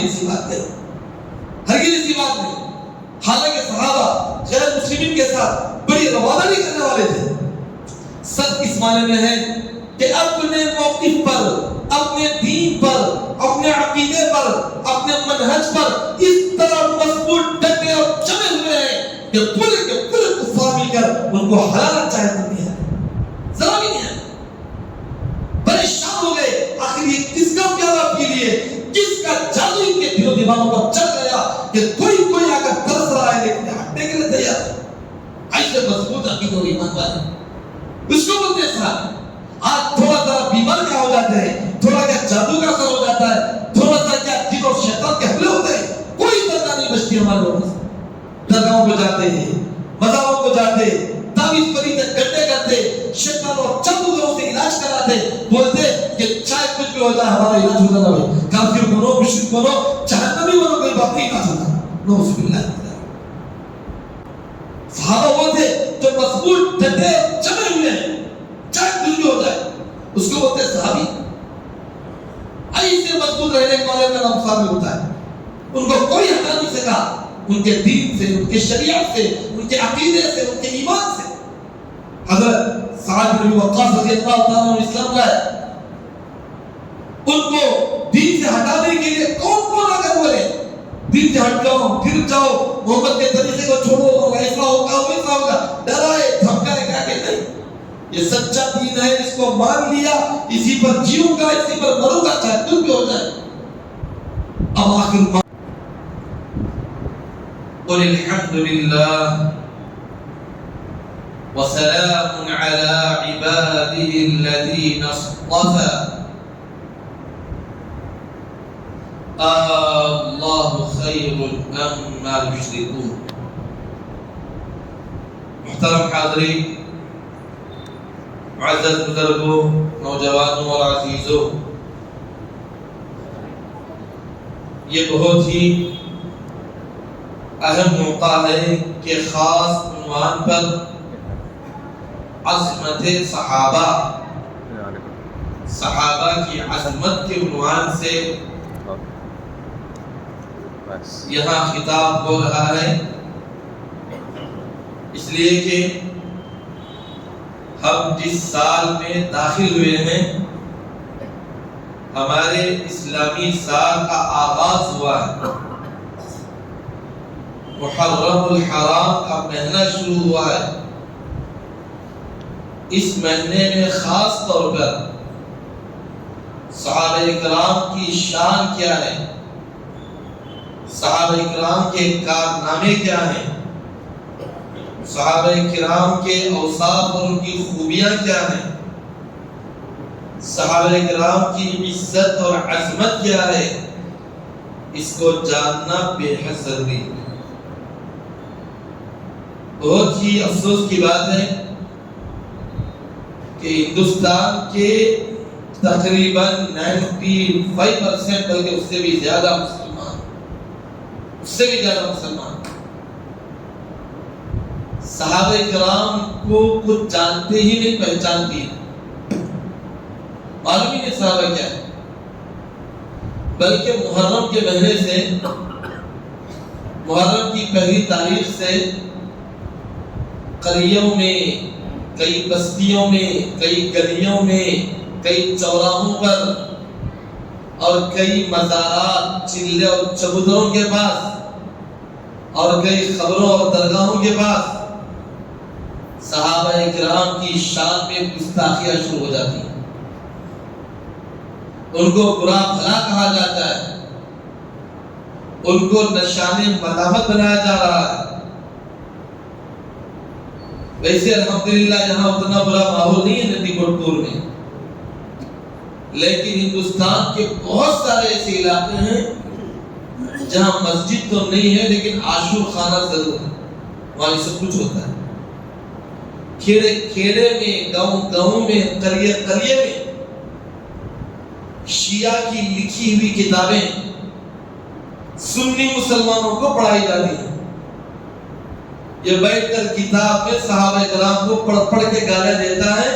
ایسی بات نہیں، ہرگز ایسی بات نہیں۔ حالانکہ صحابہ غیر مسلمین کے ساتھ بڑی رواداری کرنے والے تھے۔ سچ اس معنی میں ہے کہ اپنے موقف پر، اپنے دین پر، اپنے عقیدے پر، اپنے منہج پر اس طرح مضبوط ڈٹے اور جمے ہوئے ہیں کہ پورے کے پورے کفار مل کر ان کو ہلانا چاہتے نہیں ہے، ذرا بھی نہیں ہے۔ پریشان ہو گئے، آخر یہ کس کا پیارا پی لیے، کس کا جادو ان کے دل و دماغوں پر چڑھ گیا کہ کوئی آ کر ترس رہا ہے لیکن ہٹنے کے لیے تیار ہے۔ ایسے مضبوط عقیدے اور ایمان والے اس کو بولتے ہیں صاحب۔ آج تھوڑا سا بیمار کیا ہو جاتے ہیں، تھوڑا کیا جادو کا اثر ہو جاتا ہے، تھوڑا سا کیا جن اور شیطان کے حملے ہوتے ہیں، کوئی درگاہ نہیں بچتی ہمارے لوگوں سے۔ درگاہوں کو جاتے ہیں، مزاروں کو جاتے، تعویذ پریتے گڈے کرتے، شیطان اور جادوگروں سے علاج کراتے، بولتے کہ چاہے کچھ بھی ہو جائے ہمارا علاج ہوتا نہ بھائی، کافر بنو، مشرک بنو، جہنمی بنو، کوئی بات نہیں، علاج ہوتا۔ نعوذ باللہ۔ صحابہ وہ تھے جو مضبوط ڈٹے جمے ہوئے ہیں، چاہے کچھ بھی ہو جائے، اس کو بولتے ہیں صحابی۔ ایسے مضبوط رہنے والے کا نام صحابی ہوتا ہے۔ ان کو کوئی ہٹا نہیں سکا ان کے دین سے، ان کے شریعت سے، ان کے عقیدے سے، ان کے ایمان سے۔ حضرت سعد بن وقاص رضی اللہ تعالیٰ عنہ اسلام لائے، ان کو دین سے ہٹانے کے لیے کون آ کر بولے دین سے ہٹ جاؤ، پھر جاؤ، محمد کے طریقے کو چھوڑو، اور ایسا ہوگا ویسا ہوگا، ڈرائے دھمکائے، کہا کہ نہیں، یہ سچا دین ہے، اس کو مان لیا، اسی پر جیوں گا، اسی پر مروں گا، چاہے کچھ بھی ہو جائے۔ اب آخر قل الحمد للہ وسلام علی عباده الذین اصطفى اللہ خیر اما یشرکون۔ محترم حاضرین، معزز بزرگوں، نوجوانوں اور عزیزوں، یہ بہت ہی اہم موقع ہے کہ خاص عنوان پر عظمت صحابہ کی عظمت کے عنوان سے یہاں خطاب ہو رہا ہے، اس لیے کہ ہم جس سال میں داخل ہوئے ہیں، ہمارے اسلامی سال کا آغاز ہوا ہے، محرم الحرام کا مہینہ شروع ہوا ہے۔ اس مہینے میں خاص طور پر صحابہ کرام کی شان کیا ہے، صحابہ کرام کے کارنامے کیا ہیں، صحابہ کرام کے اوصاف اور ان کی خوبیاں کیا ہیں، صحابہ کرام کی عزت اور عظمت کیا ہے، اس کو جاننا بے حد ضروری ہے۔ بہت ہی افسوس کی بات ہے کہ ہندوستان کے تقریباً 95% بلکہ اس سے بھی زیادہ مسلمان صحابہ کرام کو کچھ جانتے ہی نہیں، پہچانتی معلوم ہی نہیں صحابہ کیا ہے۔ بلکہ محرم کے مہینے سے، محرم کی پہلی تاریخ سے قریوں میں، کئی بستیوں میں، کئی گلیوں میں، کئی چوراہوں پر اور کئی مزارات، چلے اور چبوتروں کے پاس اور کئی خبروں اور درگاہوں کے پاس صحابہ کرام کی شان میں گستاخیاں شروع ہو جاتی ہیں، ان کو برا بھلا کہا جاتا ہے، ان کو نشان ملامت بنایا جا رہا ہے۔ ویسے الحمدللہ یہاں اتنا برا ماحول نہیں ہے نندی کوٹ پور میں، لیکن ہندوستان کے بہت سارے ایسے علاقے ہیں جہاں مسجد تو نہیں ہے لیکن عاشور خانہ ضرور ہے، وہاں یہ سب کچھ ہوتا ہے۔ کھیڑے کھیڑے میں، گاؤں میں، قریے قریے میں شیعہ کی لکھی ہوئی کتابیں سنی مسلمانوں کو پڑھائی جاتی ہیں۔ یہ بیٹھ کر کتاب میں صحابہ کرام کو پڑھ کے گالیاں دیتا ہے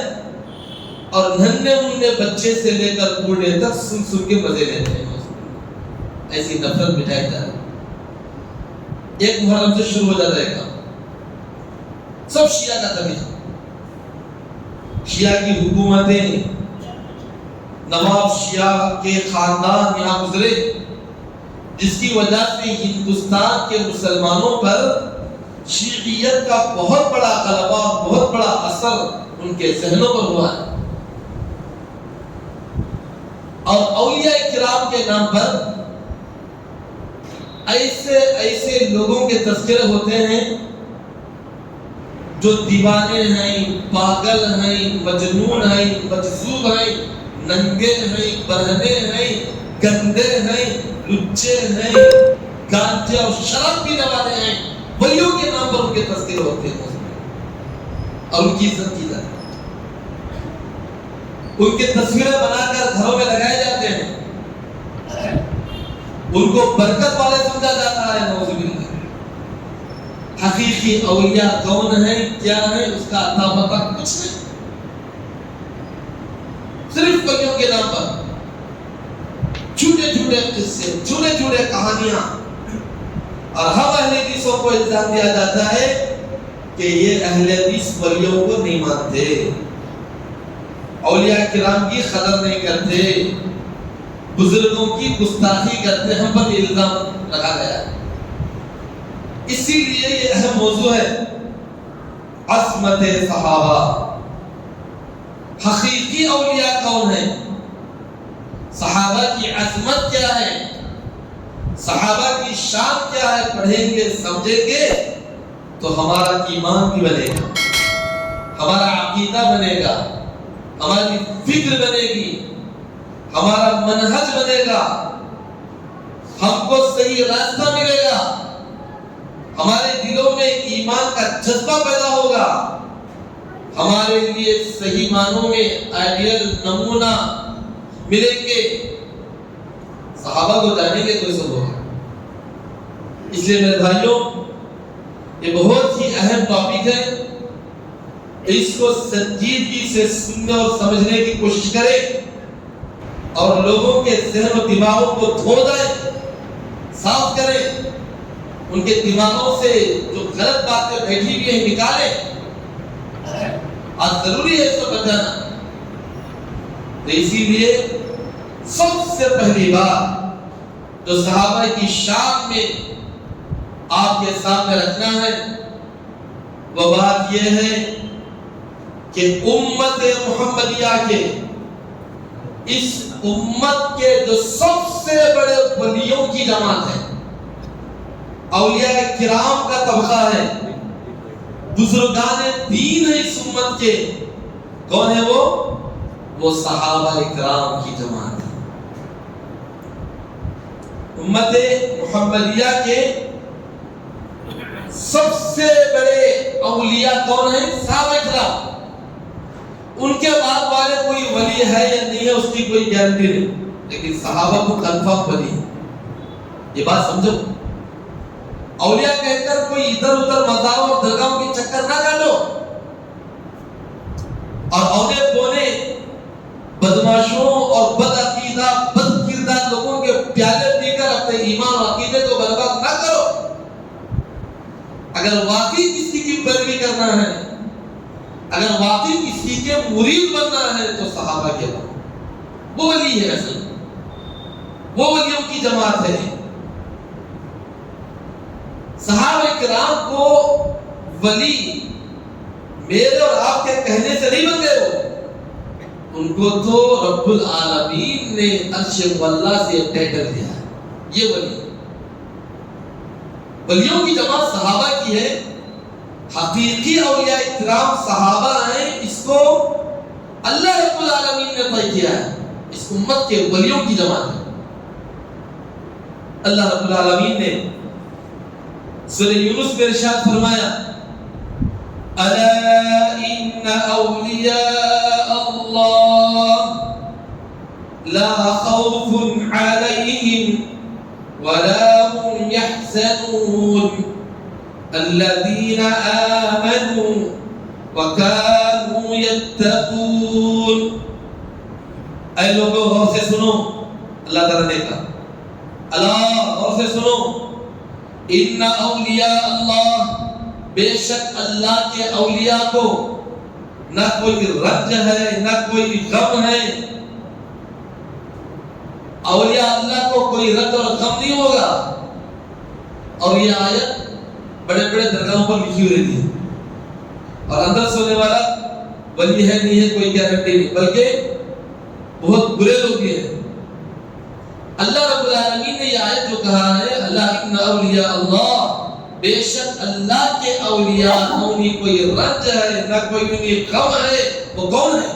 اور ننھے منھے بچے سے لے کر بوڑھے تک سن کے مزے لیتے ہیں۔ ایسی نفرت مٹائی جا رہی. ایک محرم سے شروع ہو جاتا ہے کام. سب شیعہ کا طریقہ. شیعہ کی حکومتیں، نواب شیعہ کے خاندان یہاں گزرے، جس کی وجہ سے ہندوستان کے مسلمانوں پر شیعیت کا بہت بڑا غلبہ، بہت بڑا اثر ان کے ذہنوں پر ہوا ہے. اور اولیاء کرام کے نام پر ایسے لوگوں کے تذکرے ہوتے ہیں جو دیوانے ہیں، پاگل ہیں، مجنون ہیں، مجذوب ہیں، ننگے ہیں، برہنے ہیں، گندے ہیں، لچے ہیں، گانجے اور شراب پینے والے ہیں. ولیوں کے نام پر ان کے تذکرے ہوتے ہیں اور ان کی عزت کی جاتی ہے. ان کے تصویریں بنا کر گھروں میں لگائے جاتے ہیں. ان کو برکت والے سمجھا جاتا ہے. نعوذ باللہ. حقیقی اولیاء کون ہیں، کیا ہیں، اس کا اتا پتہ کچھ نہیں. صرف ولیوں کے نام پر چھوٹے چھوٹے قصے، چھوٹے چھوٹے کہانیاں، اور ہم اہل حدیثوں کو الزام دیا جاتا ہے کہ یہ اہل حدیث ولیوں کو نہیں مانتے، اولیاء کرام کی قدر نہیں کرتے، بزرگوں کی گستاخی کرتے. ہم پر یہ الزام لگا گیا ہے. اسی لیے یہ اہم موضوع ہے عصمت صحابہ. حقیقی اولیاء کون ہیں؟ صحابہ کی عظمت کیا ہے؟ صحابہ کی شان کیا ہے؟ پڑھیں گے، سمجھیں گے تو ہمارا ایمان بھی بنے گا، ہمارا عقیدہ بنے گا، ہماری فکر بنے گی، ہمارا منہج بنے گا، ہم کو صحیح راستہ ملے گا، ہمارے دلوں میں ایمان کا جذبہ پیدا ہوگا، ہمارے لیے صحیح معنوں میں آئیڈیل نمونہ ملیں گے. صحابہ کو جانیں گے تو یہ سب ہوگا. اس لیے میرے بھائیوں، یہ بہت ہی اہم ٹاپک ہے. اس کو سنجیدگی سے سننے اور سمجھنے کی کوشش کریں اور لوگوں کے ذہن و دماغوں کو دھو دیں، صاف کریں، ان کے دماغوں سے جو غلط باتیں بیٹھی ہوئی ہیں نکالیں. آج ضروری ہے اس کو بچانا. تو اسی لیے سب سے پہلی بات جو صحابہ کی شان میں آپ کے سامنے رکھنا ہے وہ بات یہ ہے کہ امت محمدیہ کے، اس امت کے جو سب سے بڑے ولیوں کی جماعت ہے، اولیاء کرام کا طبقہ ہے، بزرگان دین ہے اس امت کے. کون ہے وہ صحابہ کرام کی جماعت ہے. امت محمدیہ کے سب سے بڑے اولیاء کون ہیں؟ صحابہ کرام. ان کے بعد والے کوئی ولی ہے یا نہیں ہے اس کی کوئی گارنٹی نہیں، لیکن صحابہ کو کنفرم ولی ہے. یہ بات سمجھو. اولیاء کہہ کر کوئی ادھر ادھر مزاروں اور درگاہوں کی چکر نہ کاٹو اور اونے پونے بدماشوں اور بد عقیدہ بد کردار لوگوں کے پیالے پی کر اپنے ایمان اور عقیدے کو برباد نہ کرو. اگر واقعی کسی کی پیروی کرنا ہے، اگر واقعی کسی کے مرید بننا ہے تو صحابہ کے بعد وہ ولی ہے. اصل وہ ولیوں کی جماعت ہے. صحابہ کرام کو ولی میرے اور آپ کے کہنے سے نہیں بن گئے. وہ ان کو تو رب العالمین نے عرش واللہ سے ٹائٹل دیا ہے. یہ ولی، ولیوں کی جماعت صحابہ کی ہے. حقیقی اولیاء کرام صحابہ ہیں. اس کو اللہ رب العالمین نے طے کیا ہے. اس امت کے ولیوں کی جماعت ہے. اللہ رب العالمین نے سورہ یونس میں ارشاد فرمایا الا ان اولیاء اللہ لا خوف علیہم ولا هم يحزنون الذين آمنوا وكانوا يتقون. اے لوگوں غور سے سنو، اللہ تعالیٰ نے کہا اللہ غور سے سنو، ان اولیاء اللہ، بے شک اللہ کے اولیاء کو نہ کوئی رنج ہے نہ کوئی غم ہے. اولیاء اللہ کو کوئی رنج اور غم نہیں ہوگا. اور یہ آیت بڑے بڑے درگاہوں پر لکھی ہوئی رہتی ہے، اور اندر سونے والا ولی ہے نہیں ہے کوئی گارنٹی نہیں، بلکہ بہت برے لوگ بھی ہیں. اللہ رب العالمین نے یہ آیت جو کہا ہے، اللہ ان اولیاء اللہ، بے شک اللہ کے اولیاء، نہ انہیں کوئی رنج ہے نہ کوئی انہیں غم ہے. وہ کون ہے؟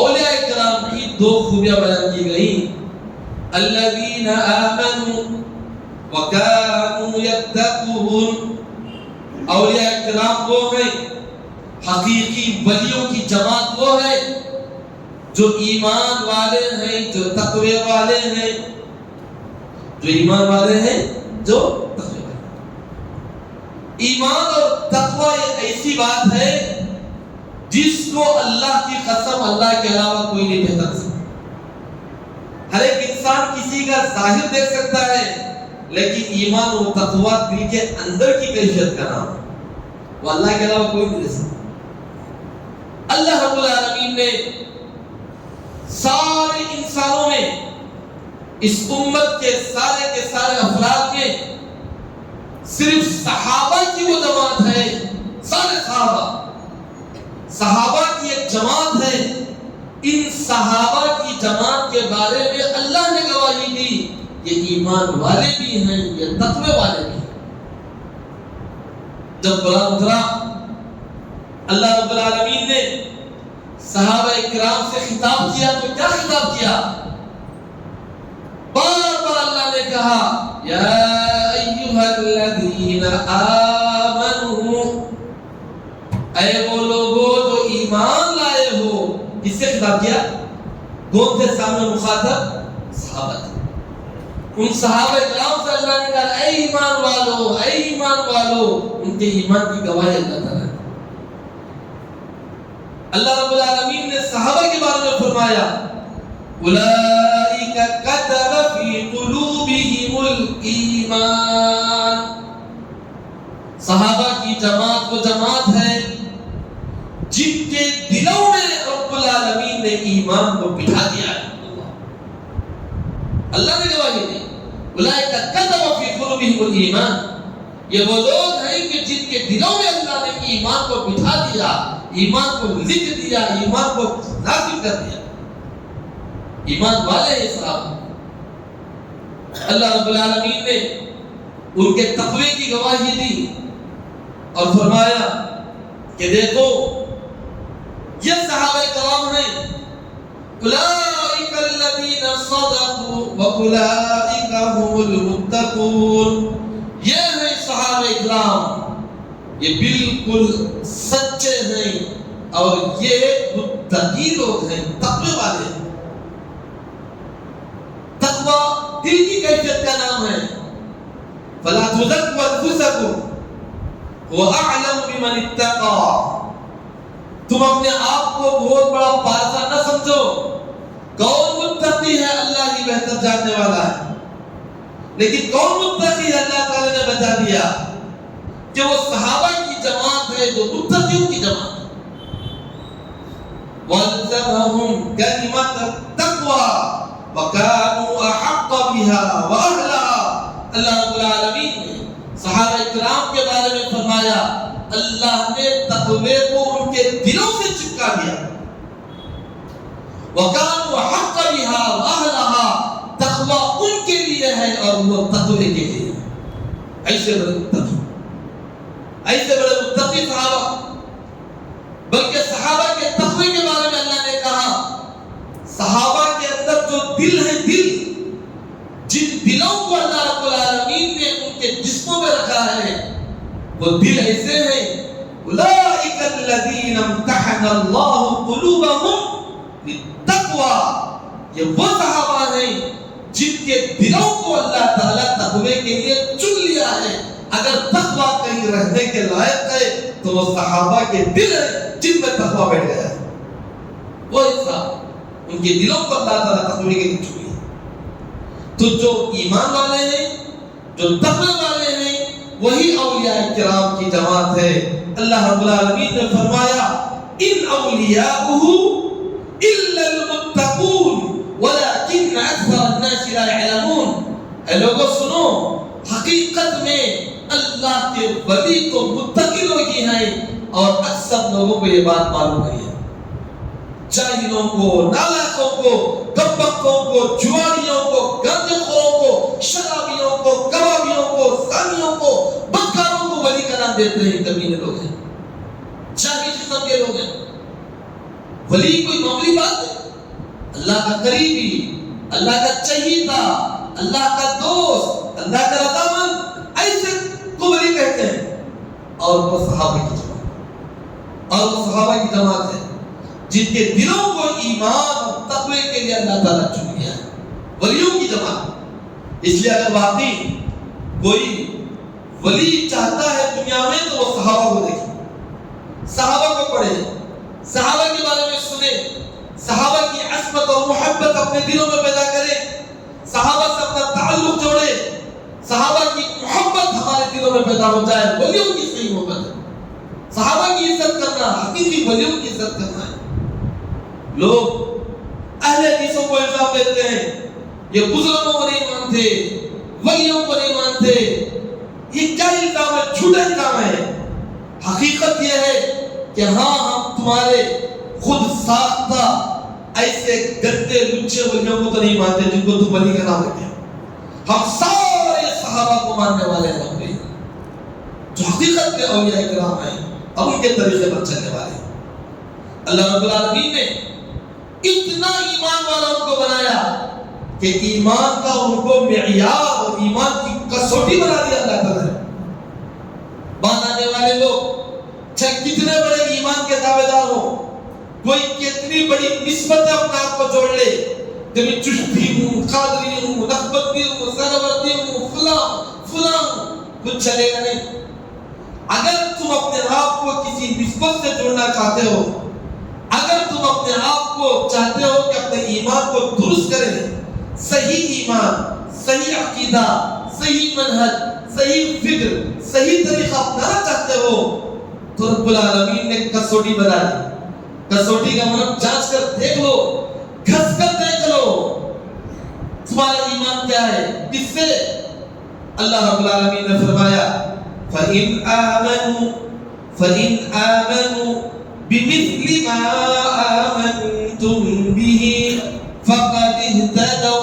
اولیاء کرام کی دو خوبیاں بیان کی گئی. الذین آمنوا وکانوا یتقون. اولیاء کرام وہ ہیں، حقیقی ولیوں کی جماعت وہ ہے جو ایمان والے ہیں، جو تقوی والے ہیں. جو ایمان والے ہیں، جو تقوی والے ہیں. ایمان اور تقوی ایک ایسی بات ہے جس کو اللہ کی قسم اللہ کے علاوہ کوئی نہیں کہہ سکتا. ہر ایک انسان کسی کا ظاہر دیکھ سکتا ہے، لیکن ایمان اور تقوی دل کے اندر کی کیفیت کا نام ہے، وہ اللہ کے علاوہ کوئی نہیں دے سکتا. اللہ رب العالمین نے سارے انسانوں میں، اس امت کے سارے افراد میں صرف صحابہ کی وہ جماعت ہے، سارے صحابہ کی ایک جماعت ہے. ان صحابہ کی جماعت کے بارے میں اللہ نے گواہی دی، یہ ایمان والے بھی ہیں، یہ تقوی والے بھی ہیں. جب قرآن اترا، اللہ رب العالمین نے صحابہ اکرام سے خطاب کیا تو کیا خطاب کیا؟ بار بار اللہ نے کہا یا ایھا الذین آمنوا، اے وہ لوگوں جو ایمان لائے ہو. کس سے خطاب کیا؟ کون تھے سامنے مخاطب؟ صحابہ تھے. ان صحابہ اکرام سے اللہ نے کہا اے ایمان والو، اے ایمان والو. ان کے ایمان کی گواہی اللہ تعالیٰ. اللہ رب العالمین نے صحابہ کے بارے میں فرمایا اولئک کتب فی قلوبہم الایمان. صحابہ کی جماعت وہ جماعت ہے جن کے دلوں میں رب العالمین نے ایمان کو بٹھا دیا ہے. اللہ نے گواہی دی اولئک کتب فی قلوبہم الایمان. یہ وہ لوگ ہیں کہ جن کے دلوں میں اللہ نے ایمان کو بٹھا دیا، ایمان کو لکھ دیا، ایمان کو نافذ کر دیا. ایمان والے ہیں صحابہ. اللہ رب العالمین نے ان کے تقوی کی گواہی دی اور فرمایا کہ دیکھو یہ صحابہ کرام ہیں، اولئک الذین صدقوا واولئک هم المتقون. یہ ہیں صحابہ کرام، یہ بالکل سچے ہیں اور یہ متقی لوگ ہیں، تقوی والے ہیں. تقوی دل کی کیفیت کا نام ہے. فلا تزکوا انفسکم هو اعلم بمن اتقى. تم اپنے آپ کو بہت بڑا پارسا نہ سمجھو. کون متقی ہے؟ اللہ ہی بہتر جاننے والا ہے. لیکن کون متقی ہے؟ اللہ تعالی نے بتا دیا کہ وہ صحابہ کی جماعت ہے جو متقیوں کی جماعت ہے. وَالْزَمَهُمْ كَلِمَةَ التَّقْوَى وَكَانُوا أَحَقَّ بِهَا وَأَهْلَهَا. اللہ رب العالمین نے صحابہ اکرام کے بارے میں فرمایا اللہ نے تقوی کو ان کے دلوں سے چپکا دیا. وَكَانُوا أَحَقَّ بِهَا وَأَهْلَهَا. تقوی ان کے لیے ہے اور وہ تقوی کے لیے ہے. ایسے بڑے متقی، ایسے بڑے متقی صحابہ. بلکہ صحابہ کے تقوی کے بارے میں اللہ نے کہا صحابہ کے اندر جو دل ہے، دل جن دلوں کو اللہ رب العالمین نے ان کے جسموں میں رکھا ہے وہ دل ایسے ہیں اولئک الذین امتحن اللہ قلوبہم للتقوی. یہ وہ صحابہ ہیں جن کے دلوں کو اللہ تعالیٰ تقوی کے لیے چن لیا ہے. اگر تقوی کہیں رہنے کے لائق ہے تو وہ صحابہ کے دل ہیں جن میں تقوی بیٹھ گیا ہے. وہ انسان ان کے دلوں کو اللہ تعالیٰ تقوی کے لیے چن لیا. تو جو ایمان والے ہیں، جو تقوی والے ہیں، وہی اولیاء کرام کی جماعت ہے۔ اللہ رب العالمین نے فرمایا ان اولیاءہ الا المتقون ولكن اکثر الناس لا يعلمون۔ اے لوگوں سنو، حقیقت میں اللہ کے ولی تو متقی لوگ ہی ہیں اور اکثر لوگوں کو یہ بات معلوم نہیں ہے۔ جاہلوں کو، نالائقوں کو، کمبختوں کو، جواریوں کو، گنجے خوروں کو، شرابیوں کو، کبابیوں کو، زانیوں کو، بدکاروں کو ولی کا نام دیتے ہیں۔ کمینے لوگ ہیں، جاہل قسم کے لوگ ہیں۔ ولی کوئی معمولی بات ہے؟ اللہ کا قریبی، اللہ کا چہیتا، اللہ کا دوست، اللہ کا رضامند، ایسے کو ولی کہتے ہیں۔ اور وہ صحابہ کی جماعت ہے جن کے دلوں کو ایمان اور تقوی کے لیے اللہ تعالیٰ چن لیا ہے، ولیوں کی جماعت۔ اس لیے اگر واقعی کوئی ولی چاہتا ہے دنیا میں تو وہ صحابہ کو دیکھے، صحابہ کو پڑھے، صحابہ کے بارے میں سنے، صحابہ کی عصمت اور محبت اپنے دلوں میں پیدا کرے، صحابہ سے اپنا تعلق جوڑے، صحابہ کی محبت ہمارے دلوں میں پیدا ہو جائے۔ ولیوں کی صحیح محبت ہے، صحابہ کی عزت کرنا، حقیقی ولیوں کی عزت کرنا ہے۔ لوگ اہل حدیثوں کو الزام دیتے ہیں یہ بزرگوں کو نہیں مانتے، ولیوں کو نہیں مانتے۔ یہ کیا الزام ہے؟ جھوٹا الزام ہے۔ حقیقت یہ ہے کہ ہاں، ہم تمہارے خود ساختہ ایسے گندے لچے ولیوں کو تو نہیں مانتے جن کو تم ولی کا نام دیتے ہیں۔ ہم سارے صحابہ کو ماننے والے ہیں، جو حقیقت میں اولیاء کرام ہیں اور ان کے طریقے پر چلنے والے ہیں۔ اللہ رب العالمین نے اتنا ایمان والا ان کو بنایا کہ ایمان کا ان کو معیار اور ایمان کی کسوٹی بنا دیا اللہ تعالیٰ نے۔ بعد آنے والے لوگ چاہے کتنے بڑے ایمان کے دعوے دار ہوں، کوئی کتنی بڑی نسبت اپنے آپ کو جوڑ لے، کبھی چشتی ہوں، قادری ہوں، نقبندی ہوں، سہروردی ہوں، فلاں ہوں، کچھ چلے گا نہیں۔ اگر تم اپنے آپ کو کسی نسبت سے جوڑنا چاہتے ہو، اگر تم اپنے آپ کو چاہتے ہو کہ اپنے ایمان کو درست کریں، صحیح ایمان، صحیح عقیدہ، صحیح منہج، صحیح فکر، صحیح طریقہ اپنانا چاہتے ہو تو رب العالمین نے کسوٹی بنا دی۔ کسوٹی کا مطلب جانچ کر دیکھ لو، گھس کر دیکھ لو تمہارا ایمان کیا ہے۔ کس سے؟ اللہ رب العالمین نے فرمایا فَإِنْ آمَنُوا بِمِثْلِ مَا آمَنْتُمْ بِهِ فَقَدِ اهْتَدَوْا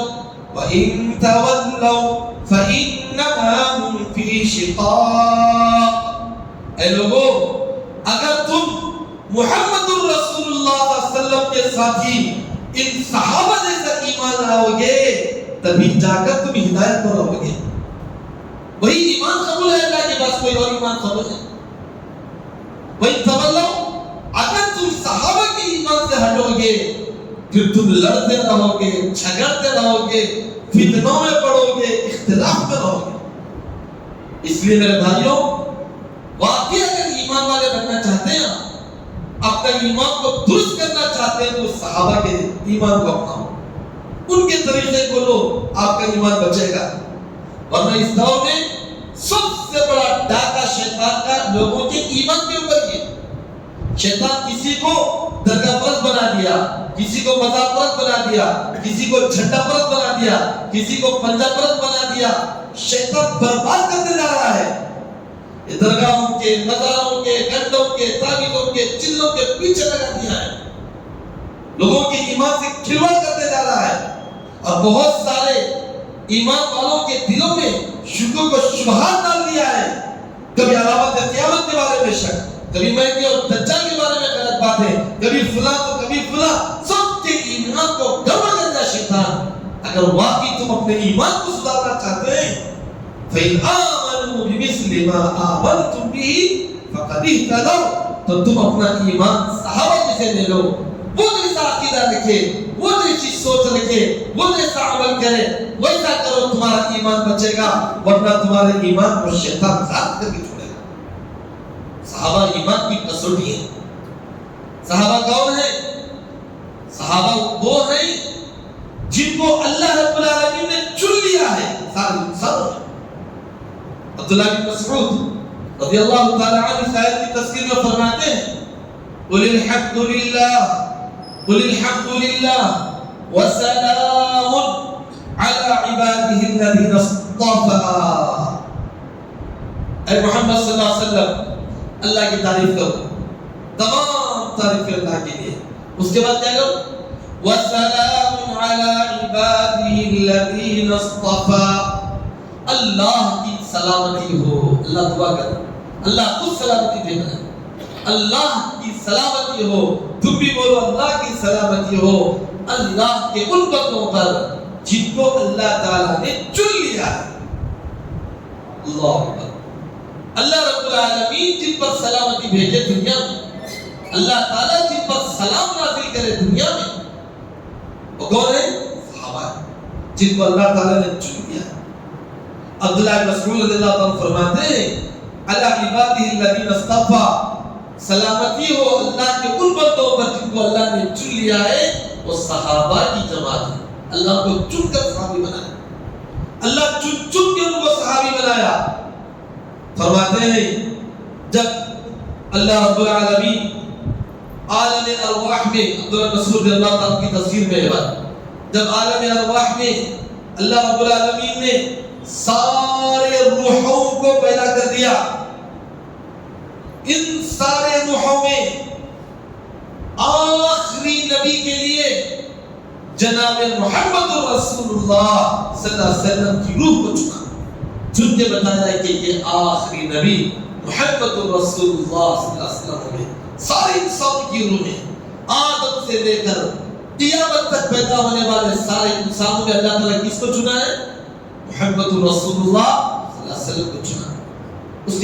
وَإِنْ تَوَلَّوْا فَإِنَّمَا هُمْ فِي شِقَاقٍ۔ اے لوگو، اگر تم محمد الرسول اللہ صلی اللہ علیہ وسلم کے ساتھی ان صحابہ جیسا ایمان لاؤ گے تبھی جا کر تم ہدایت پر رہو گے۔ وہی ایمان قبول ہے اللہ کے پاس، کوئی اور ایمان قبول ہے؟ وہی تولو، اگر تم صحابہ کے ایمان سے ہٹو گے پھر تم لڑتے رہو گے، جھگڑتے رہو گے، فتنوں میں پڑو گے، اختلاف میں رہو گے۔ اس لیے میرے بھائیوں، واقعی اگر ایمان والے بننا چاہتے ہیں، اپنا ایمان کو درست کرنا چاہتے ہیں تو صحابہ کے ایمان کو اپناؤ، ان کے طریقے کو لو، آپ کا ایمان بچے گا۔ ورنہ اس دور میں سب سے بڑا ڈاکہ شیطان کا لوگوں کے ایمان کے اوپر ہے۔ شیطان کسی کو درگاہ پرست بنا دیا، کسی کو مزار پرست بنا دیا، کسی کو جھنڈا پرست بنا دیا، کسی کو پنجا پرست بنا دیا۔ شیطان برباد کرتے جا رہا ہے۔ یہ درگاہوں کے، مزاروں کے، گھنٹوں کے، تعویذوں کے، چلوں کے پیچھے لگا دیا ہے، لوگوں کے ایمان سے کھلواڑ کرتے جا رہا ہے، اور بہت سارے ایمان والوں کے دلوں میں شکوک و شبہات ڈال دیا ہے۔ کبھی علامات قیامت کے بارے میں شک، کبھی مہدی اور دجال کے بارے میں غلط باتیں، کبھی فلاں تو کبھی فلاں، سب کے ایمان کو گڑبڑ کر دیا شیطان۔ اگر واقعی تم اپنے ایمان کو سدھارنا چاہتے ہیں فَإِنْ آمَنُوا بِمِثْلِ مَا آمَنْتُمْ بِهِ فَقَدِ اهْتَدَوْا، تو تم اپنا ایمان صحابہ جیسے لے لو، وہ جیسا عقیدہ رکھے، وہ جیسی سوچ رکھے، وہ جیسا عمل کرے، ویسا کرو، تمہارا ایمان بچے گا، ورنہ تمہارے ایمان کو شیطان ذات کر کے چھوڑے گا۔ صحابہ ایمان کی کسوٹی ہے۔ صحابہ کون ہیں؟ صحابہ وہ ہیں جن کو اللہ رب العالمین نے چن لیا لیا ہے سارے انسانوں نے. عبداللہ بن مسعود رضی اللہ تعالی عنہ اس آیت کی تفسیر میں فرماتے ہیں قل الحمد للہ قل الحمد للہ وسلام على عباده الذين اصطفى. اے محمد صلی اللہ علیہ وسلم اللہ کی تعریف کرو, تمام تعریف اللہ کے لیے. اس کے بعد کیا کرو وسلام على عباده الذين اصطفى. اللہ کی سلامتی ہو. اللہ دعا کر اللہ خود سلامتی دینا ہے. اللہ کی سلامتی ہو. تم بھی بولو اللہ کی سلامتی ہو اللہ کے ان بندوں پر جن کو اللہ تعالیٰ نے چن لیا ہے. اللہ اکبر. اللہ رب العالمین جن پر سلامتی بھیجے دنیا میں, اللہ تعالیٰ جن پر سلام نازل کرے دنیا میں, وہ کون ہے؟ صحابہ جن کو اللہ تعالیٰ نے چن لیا ہے. عبداللہ بن مسعود رضی اللہ عنہ فرماتے ہیں علی عبادہ الذین اصطفى, سلامتی ہو اللہ کے ان بندوں پر جن کو اللہ نے چن لیا ہے. وہ صحابہ کی جماعت ہے. اللہ کو چن کر صحابی بنایا. اللہ چن کے ان کو صحابی بنایا. فرماتے ہیں جب اللہ رب العالمین عالم ارواح میں, عبداللہ مسعود رضی اللہ عنہ کی تفسیر میں بات, جب عالم ارواح میں اللہ رب العالمین نے سارے روحوں کو پیدا کر دیا, ان سارے روحوں میں آخری نبی کے لیے جناب محمد رسول اللہ صلی اللہ علیہ وسلم کی روح کو چنا. چن کے بتایا کہ یہ آخری نبی محمد رسول اللہ صلی اللہ علیہ وسلم میں سارے انسانوں کی روحیں آدم سے لے کر قیامت تک پیدا ہونے والے سارے انسانوں میں اللہ تعالیٰ کس کو چنا ہے؟ محمد رسول اللہ صلی اللہ علیہ وسلم کو چنا. اس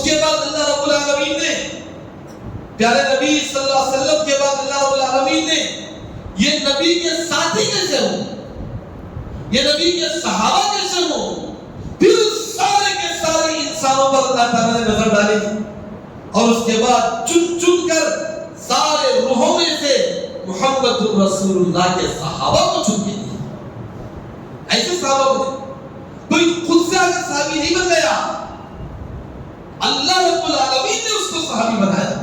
کے بعد اللہ رب العالمین نے پیارے نبی صلی اللہ علیہ وسلم کے بعد اللہ رب العالمین نے یہ نبی کے ساتھی کیسے ہوں, یہ نبی کے صحابہ کیسے ہوں, پھر سارے کے سارے انسانوں پر اللہ تعالیٰ نے نظر ڈالی اور اس کے بعد چن کر سارے روحوں میں سے محمد رسول اللہ کے صحابہ کو چن کے دیا. ایسے صحابہ بنے, کوئی خود سے آگے صحابی نہیں بن گیا, اللہ رب العالمین نے اس کو صحابی بنایا.